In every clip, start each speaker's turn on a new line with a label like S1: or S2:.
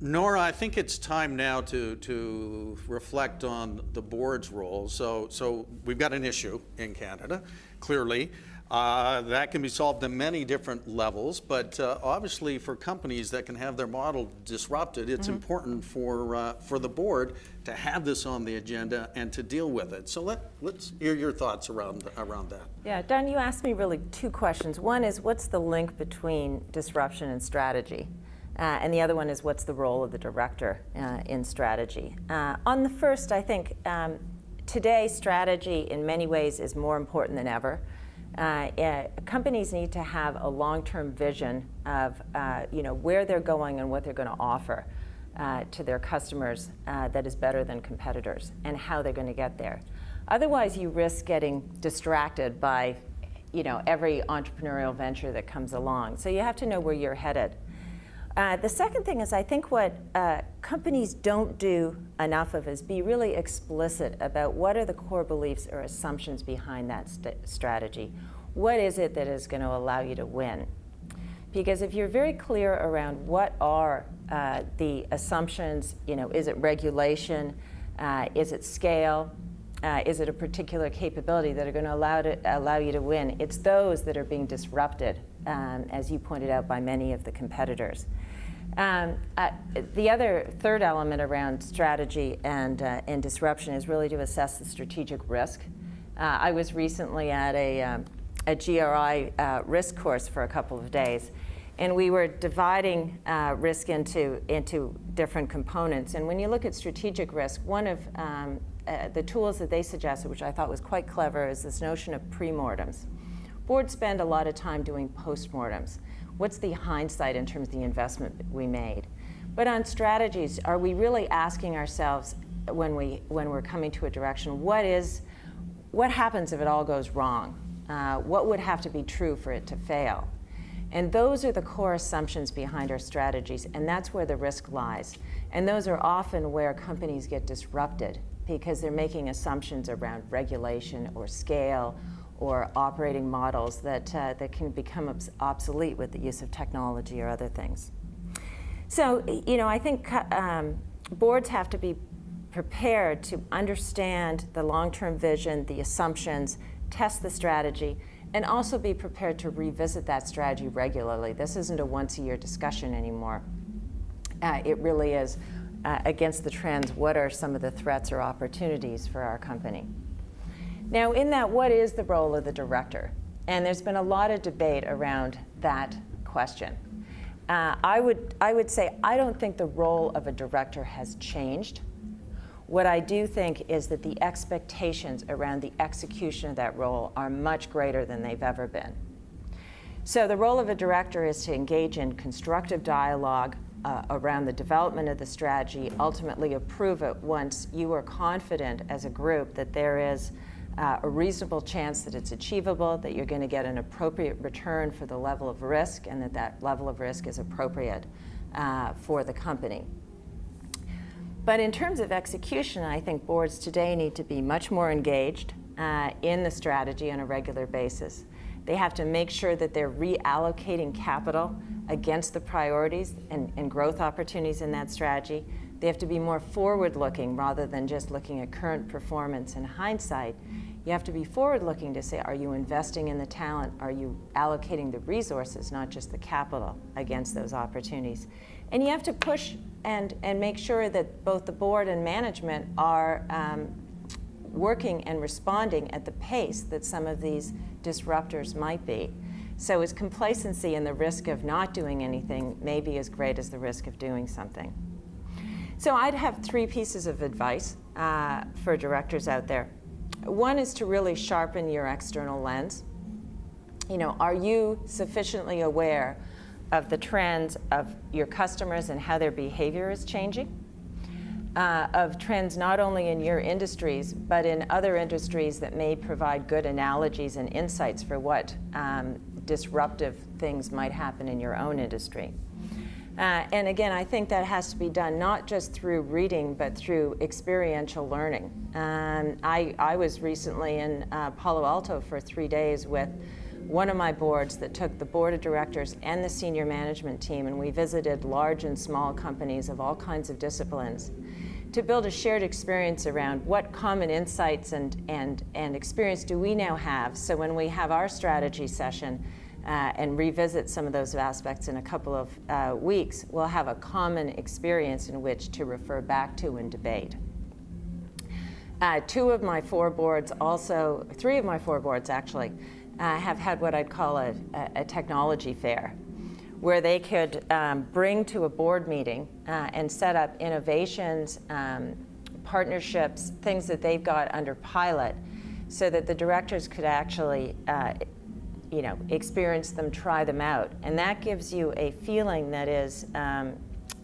S1: Nora, I think it's time now to reflect on the board's role. So we've got an issue in Canada, clearly. That can be solved at many different levels, but obviously for companies that can have their model disrupted, it's important for the board to have this on the agenda and to deal with it. So let's hear your thoughts around that.
S2: Yeah, Don, you asked me really two questions. One is, what's the link between disruption and strategy? And the other one is, what's the role of the director in strategy? On the first, I think today strategy in many ways is more important than ever. Companies need to have a long-term vision of where they're going and what they're going to offer to their customers that is better than competitors, and how they're going to get there. Otherwise, you risk getting distracted by every entrepreneurial venture that comes along. So you have to know where you're headed. The second thing is, I think what companies don't do enough of is be really explicit about what are the core beliefs or assumptions behind that strategy. What is it that is going to allow you to win? Because if you're very clear around what are the assumptions, is it regulation, is it scale, is it a particular capability that are going to allow you to win? It's those that are being disrupted, as you pointed out, by many of the competitors. The other third element around strategy and disruption is really to assess the strategic risk. I was recently at a GRI risk course for a couple of days, and we were dividing risk into different components. And when you look at strategic risk, one of the tools that they suggested, which I thought was quite clever, is this notion of pre-mortems. Boards spend a lot of time doing post-mortems. What's the hindsight in terms of the investment we made? But on strategies, are we really asking ourselves when we're coming to a direction, what happens if it all goes wrong? What would have to be true for it to fail? And those are the core assumptions behind our strategies, and that's where the risk lies. And those are often where companies get disrupted, because they're making assumptions around regulation or scale or operating models that can become obsolete with the use of technology or other things. So, I think boards have to be prepared to understand the long-term vision, the assumptions, test the strategy, and also be prepared to revisit that strategy regularly. This isn't a once-a-year discussion anymore. It really is against the trends, what are some of the threats or opportunities for our company? Now, in that, what is the role of the director? And there's been a lot of debate around that question. I would say I don't think the role of a director has changed. What I do think is that the expectations around the execution of that role are much greater than they've ever been. So the role of a director is to engage in constructive dialogue around the development of the strategy, ultimately approve it once you are confident as a group that there is a reasonable chance that it's achievable, that you're going to get an appropriate return for the level of risk, and that level of risk is appropriate for the company. But in terms of execution, I think boards today need to be much more engaged in the strategy on a regular basis. They have to make sure that they're reallocating capital against the priorities and growth opportunities in that strategy. They have to be more forward-looking rather than just looking at current performance and hindsight. You have to be forward-looking to say, are you investing in the talent? Are you allocating the resources, not just the capital, against those opportunities? And you have to push and make sure that both the board and management are working and responding at the pace that some of these disruptors might be. So is complacency and the risk of not doing anything maybe as great as the risk of doing something? So I'd have three pieces of advice for directors out there. One is to really sharpen your external lens. Are you sufficiently aware of the trends of your customers and how their behavior is changing? Of trends not only in your industries, but in other industries that may provide good analogies and insights for what disruptive things might happen in your own industry. And again, I think that has to be done not just through reading, but through experiential learning. I was recently in Palo Alto for 3 days with one of my boards that took the board of directors and the senior management team, and we visited large and small companies of all kinds of disciplines to build a shared experience around what common insights and experience do we now have. So when we have our strategy session and revisit some of those aspects in a couple of weeks, we'll have a common experience in which to refer back to and debate. Three of my four boards actually, have had what I'd call a technology fair, where they could bring to a board meeting and set up innovations, partnerships, things that they've got under pilot, so that the directors could actually experience them, try them out. And that gives you a feeling that is,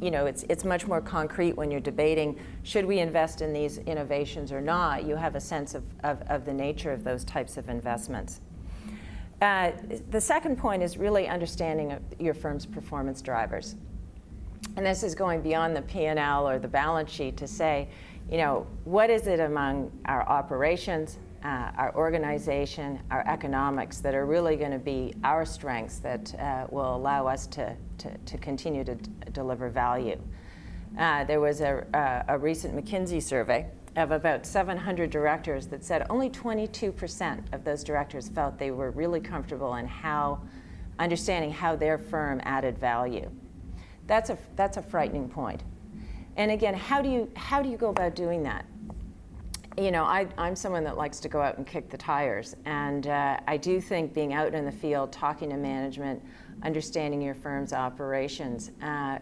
S2: it's much more concrete when you're debating, should we invest in these innovations or not? You have a sense of the nature of those types of investments. The second point is really understanding your firm's performance drivers. And this is going beyond the P&L or the balance sheet to say, what is it among our operations, our organization, our economics that are really going to be our strengths that will allow us to continue to deliver value. There was a recent McKinsey survey of about 700 directors that said only 22% of those directors felt they were really comfortable in understanding how their firm added value. That's a frightening point. And again, how do you go about doing that? I'm someone that likes to go out and kick the tires, and I do think being out in the field, talking to management, understanding your firm's operations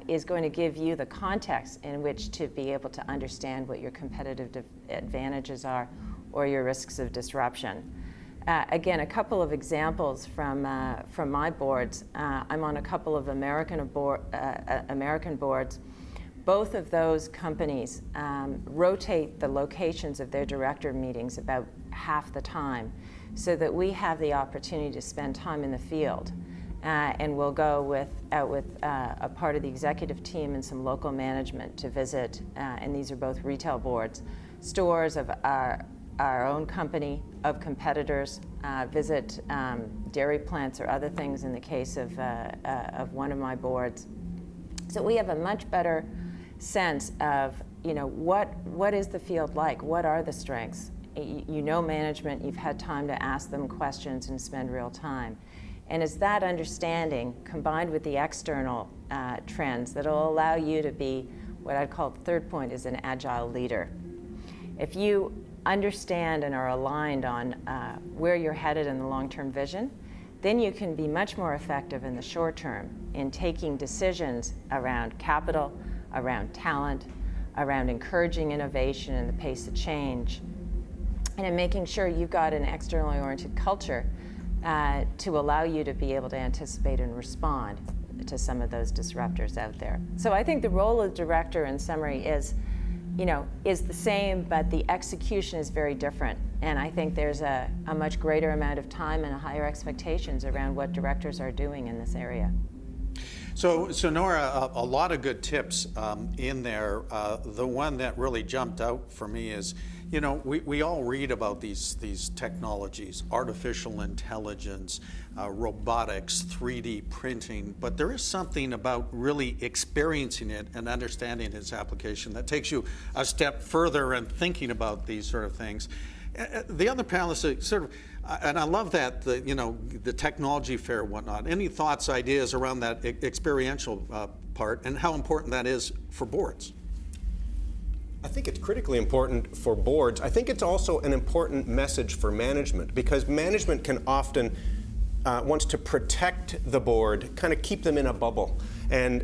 S2: is going to give you the context in which to be able to understand what your competitive advantages are or your risks of disruption. Again, a couple of examples from my boards. I'm on a couple of American boards. Both of those companies rotate the locations of their director meetings about half the time, so that we have the opportunity to spend time in the field. And we'll go out with a part of the executive team and some local management to visit, and these are both retail boards, stores of our own company, of competitors, visit dairy plants or other things in the case of one of my boards. So we have a much better sense of, what is the field like? What are the strengths? Management, you've had time to ask them questions and spend real time. And it's that understanding combined with the external trends that'll allow you to be what I'd call the third point is an agile leader. If you understand and are aligned on where you're headed in the long-term vision, then you can be much more effective in the short term in taking decisions around capital, around talent, around encouraging innovation and the pace of change, and in making sure you've got an externally oriented culture to allow you to be able to anticipate and respond to some of those disruptors out there. So I think the role of director, in summary, is the same, but the execution is very different. And I think there's a much greater amount of time and higher expectations around what directors are doing in this area.
S1: So Nora, a lot of good tips in there. The one that really jumped out for me is, we all read about these technologies, artificial intelligence, robotics, 3D printing, but there is something about really experiencing it and understanding its application that takes you a step further in thinking about these sort of things. The other panelists sort of, and I love that, the technology fair and whatnot. Any thoughts, ideas around that experiential part and how important that is for boards?
S3: I think it's critically important for boards. I think it's also an important message for management, because management can often wants to protect the board, kind of keep them in a bubble, and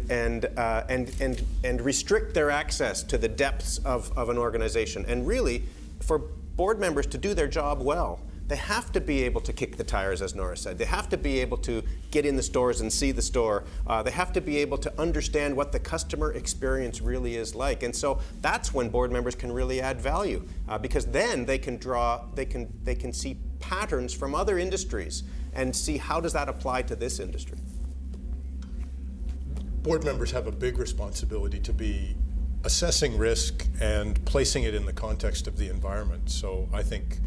S3: restrict their access to the depths of an organization. And really, for board members to do their job well, they have to be able to kick the tires, as Nora said. They have to be able to get in the stores and see the store. They have to be able to understand what the customer experience really is like. And so that's when board members can really add value, because then they can see patterns from other industries and see how does that apply to this industry.
S4: Board members have a big responsibility to be assessing risk and placing it in the context of the environment. So I think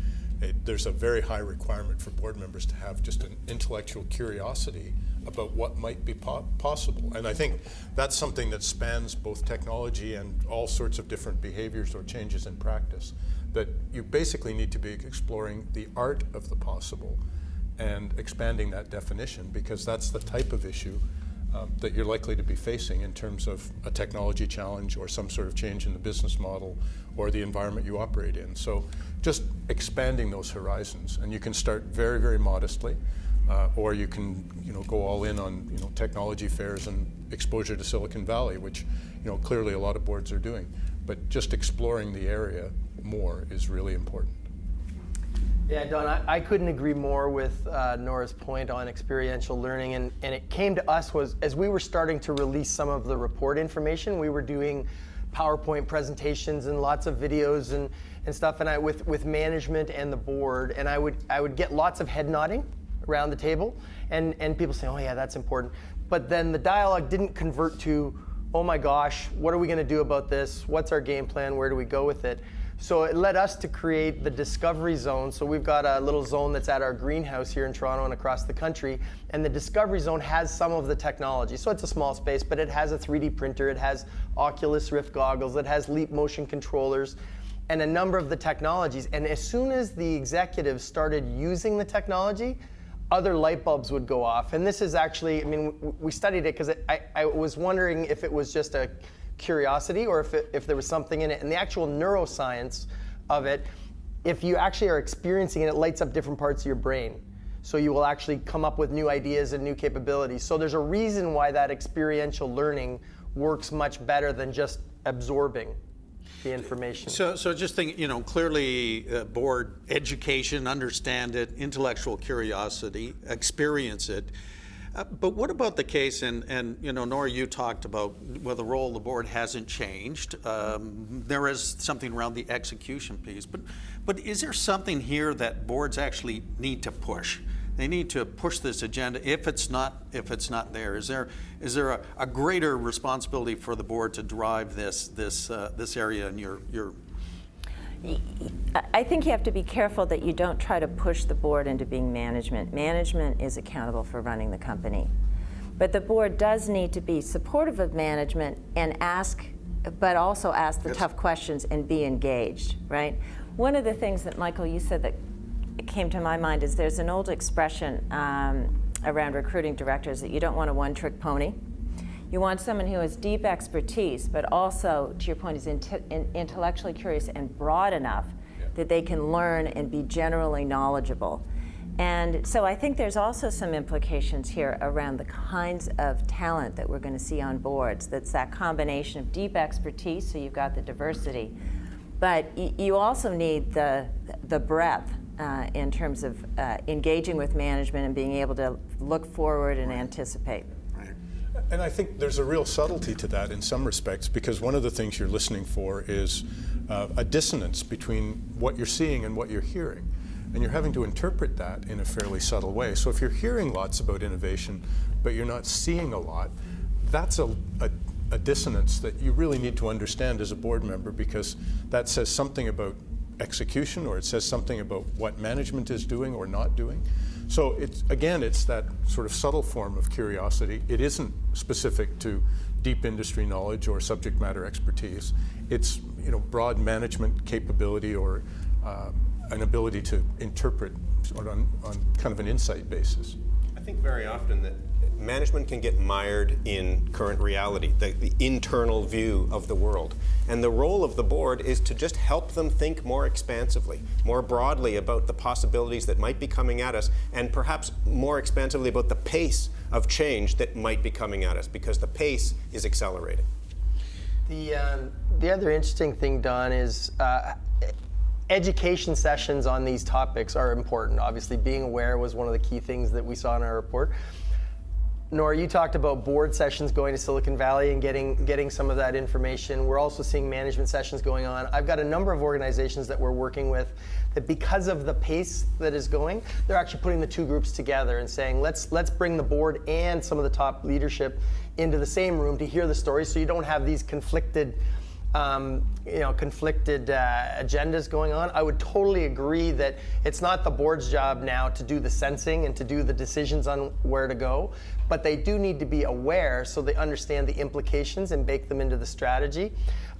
S4: there's a very high requirement for board members to have just an intellectual curiosity about what might be possible. And I think that's something that spans both technology and all sorts of different behaviors or changes in practice, that you basically need to be exploring the art of the possible and expanding that definition, because that's the type of issue that you're likely to be facing in terms of a technology challenge or some sort of change in the business model or the environment you operate in. So just expanding those horizons, and you can start very, very modestly, or you can go all in on technology fairs and exposure to Silicon Valley, which clearly a lot of boards are doing. But just exploring the area more is really important.
S5: Yeah, Don, I couldn't agree more with Nora's point on experiential learning, and it came to us was as we were starting to release some of the report information, we were doing PowerPoint presentations and lots of videos and stuff, and with management and the board, and I would get lots of head nodding around the table, and people saying, oh yeah, that's important, but then the dialogue didn't convert to, oh my gosh, what are we going to do about this? What's our game plan? Where do we go with it? So it led us to create the Discovery Zone. So we've got a little zone that's at our greenhouse here in Toronto and across the country. And the Discovery Zone has some of the technology. So it's a small space, but it has a 3D printer. It has Oculus Rift goggles. It has Leap motion controllers and a number of the technologies. And as soon as the executives started using the technology, other light bulbs would go off. And this is actually, I mean, we studied it because I was wondering if it was just a curiosity or if there was something in it. And the actual neuroscience of it, if you actually are experiencing it, it lights up different parts of your brain. So you will actually come up with new ideas and new capabilities. So there's a reason why that experiential learning works much better than just absorbing the information.
S1: So just think, clearly board education, understand it, intellectual curiosity, experience it. But what about the case, and Nora, you talked about, well, the role of the board hasn't changed. There is something around the execution piece, but is there something here that boards actually need to push? They need to push this agenda. If it's not there, is there a greater responsibility for the board to drive this area in your?
S2: I think you have to be careful that you don't try to push the board into being management. Management is accountable for running the company. But the board does need to be supportive of management and but also ask the tough questions and be engaged, right? One of the things that, Michael, you said that came to my mind is there's an old expression around recruiting directors that you don't want a one-trick pony. You want someone who has deep expertise, but also, to your point, is intellectually curious and broad enough that they can learn and be generally knowledgeable. And so I think there's also some implications here around the kinds of talent that we're going to see on boards. That's that combination of deep expertise, so you've got the diversity, but you also need the breadth in terms of engaging with management and being able to look forward and anticipate.
S4: And I think there's a real subtlety to that in some respects, because one of the things you're listening for is a dissonance between what you're seeing and what you're hearing. And you're having to interpret that in a fairly subtle way. So if you're hearing lots about innovation, but you're not seeing a lot, that's a dissonance that you really need to understand as a board member, because that says something about execution, or it says something about what management is doing or not doing. So it's that sort of subtle form of curiosity. It isn't specific to deep industry knowledge or subject matter expertise. It's broad management capability or an ability to interpret on kind of an insight basis.
S3: I think very often that management can get mired in current reality, the internal view of the world. And the role of the board is to just help them think more expansively, more broadly about the possibilities that might be coming at us, and perhaps more expansively about the pace of change that might be coming at us, because the pace is accelerating.
S5: The other interesting thing, Don, is education sessions on these topics are important. Obviously, being aware was one of the key things that we saw in our report. Nora, you talked about board sessions going to Silicon Valley and getting some of that information. We're also seeing management sessions going on. I've got a number of organizations that we're working with that, because of the pace that is going, they're actually putting the two groups together and saying, let's bring the board and some of the top leadership into the same room to hear the stories, so you don't have these conflicted conflicted agendas going on, I would totally agree that it's not the board's job now to do the sensing and to do the decisions on where to go, but they do need to be aware so they understand the implications and bake them into the strategy.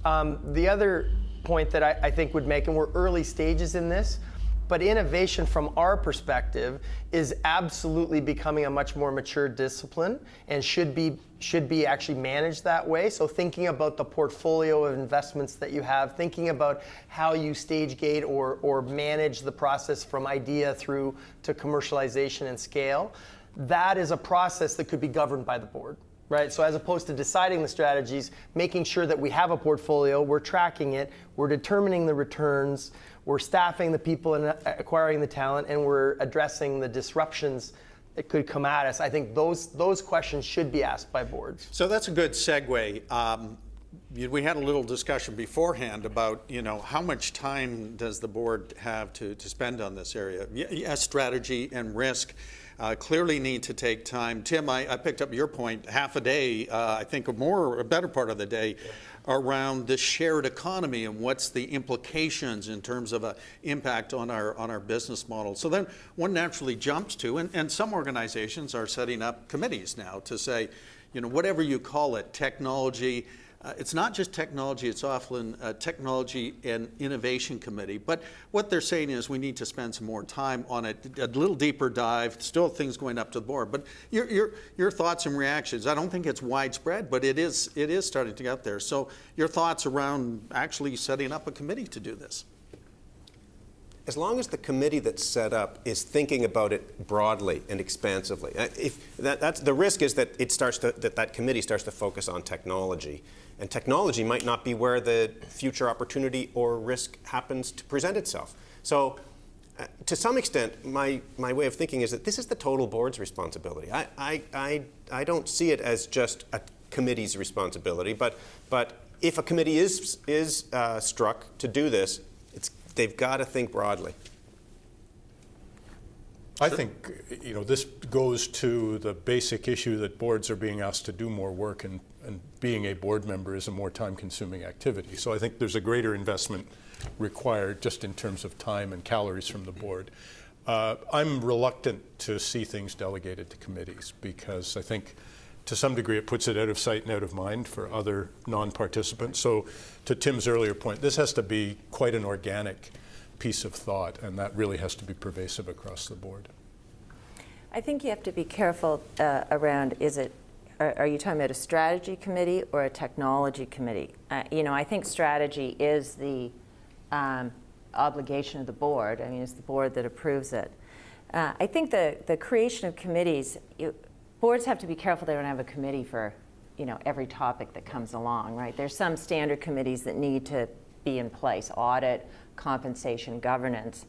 S5: The other point that I think would make, and we're early stages in this, but innovation from our perspective is absolutely becoming a much more mature discipline and should be actually managed that way. So thinking about the portfolio of investments that you have, thinking about how you stage gate or manage the process from idea through to commercialization and scale, that is a process that could be governed by the board. Right, so as opposed to deciding the strategies, making sure that we have a portfolio, we're tracking it, we're determining the returns, we're staffing the people and acquiring the talent, and we're addressing the disruptions that could come at us. I think those questions should be asked by boards.
S1: So that's a good segue. We had a little discussion beforehand about, how much time does the board have to spend on this area? Yes, strategy and risk clearly need to take time. Tim, I picked up your point, half a day, I think a better part of the day, around the shared economy and what's the implications in terms of an impact on our business model. So then one naturally jumps to, and some organizations are setting up committees now to say, whatever you call it, technology, it's not just technology, it's often a technology and innovation committee. But what they're saying is we need to spend some more time on it, a little deeper dive, still things going up to the board. But your thoughts and reactions, I don't think it's widespread, but it is starting to get there. So your thoughts around actually setting up a committee to do this?
S3: As long as the committee that's set up is thinking about it broadly and expansively, that's the risk is that that committee starts to focus on technology, and technology might not be where the future opportunity or risk happens to present itself. So, to some extent, my way of thinking is that this is the total board's responsibility. I don't see it as just a committee's responsibility, but if a committee is struck to do this, they've got to think broadly.
S4: I think this goes to the basic issue that boards are being asked to do more work, and being a board member is a more time-consuming activity. So I think there's a greater investment required just in terms of time and calories from the board. I'm reluctant to see things delegated to committees because I think to some degree it puts it out of sight and out of mind for other non-participants. So to Tim's earlier point, this has to be quite an organic piece of thought, and that really has to be pervasive across the board.
S2: I think you have to be careful around, are you talking about a strategy committee or a technology committee? I think strategy is the obligation of the board. I mean, it's the board that approves it. I think the creation of committees, boards have to be careful they don't have a committee for, every topic that comes along, right? There's some standard committees that need to be in place, audit, compensation, governance.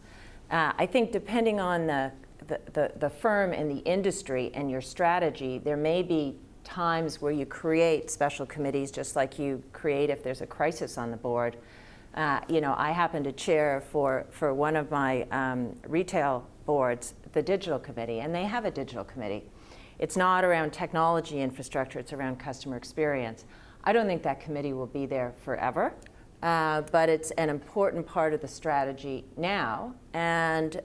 S2: I think depending on the firm and the industry and your strategy, there may be times where you create special committees just like you create if there's a crisis on the board. I happen to chair for one of my retail boards, the digital committee, and they have a digital committee. It's not around technology infrastructure, it's around customer experience. I don't think that committee will be there forever, but it's an important part of the strategy now, and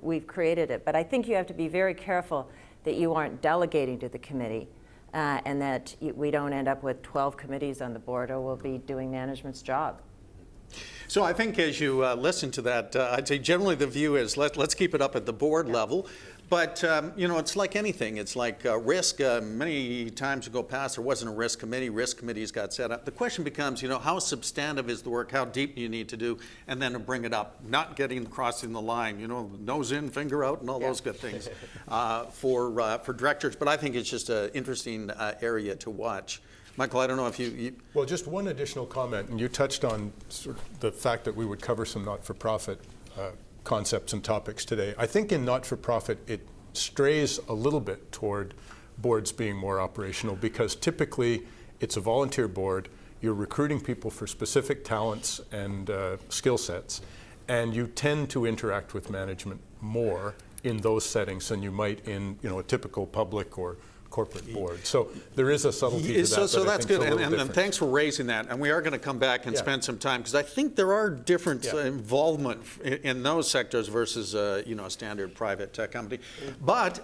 S2: we've created it. But I think you have to be very careful that you aren't delegating to the committee, and that we don't end up with 12 committees on the board, or we'll be doing management's job.
S1: So I think as you listen to that, I'd say generally the view is let's keep it up at the board level. But, it's like anything. It's like risk. Many times ago past, there wasn't a risk committee. Risk committees got set up. The question becomes, how substantive is the work? How deep do you need to do? And then to bring it up, not crossing the line, nose in, finger out, and all those good things for directors. But I think it's just an interesting area to watch. Michael, I don't know if you...
S4: Well, just one additional comment, and you touched on sort of the fact that we would cover some not-for-profit concepts and topics today. I think in not-for-profit, it strays a little bit toward boards being more operational because typically it's a volunteer board, you're recruiting people for specific talents and skill sets, and you tend to interact with management more in those settings than you might in a typical public or corporate board. So there is a subtlety to that.
S1: So
S4: that I
S1: that's
S4: think is
S1: good,
S4: a little
S1: and
S4: different.
S1: thanks for raising that. And we are going to come back and
S4: Yeah.
S1: spend some time, because I think there are different
S4: Yeah.
S1: involvement in those sectors versus, a standard private tech company. But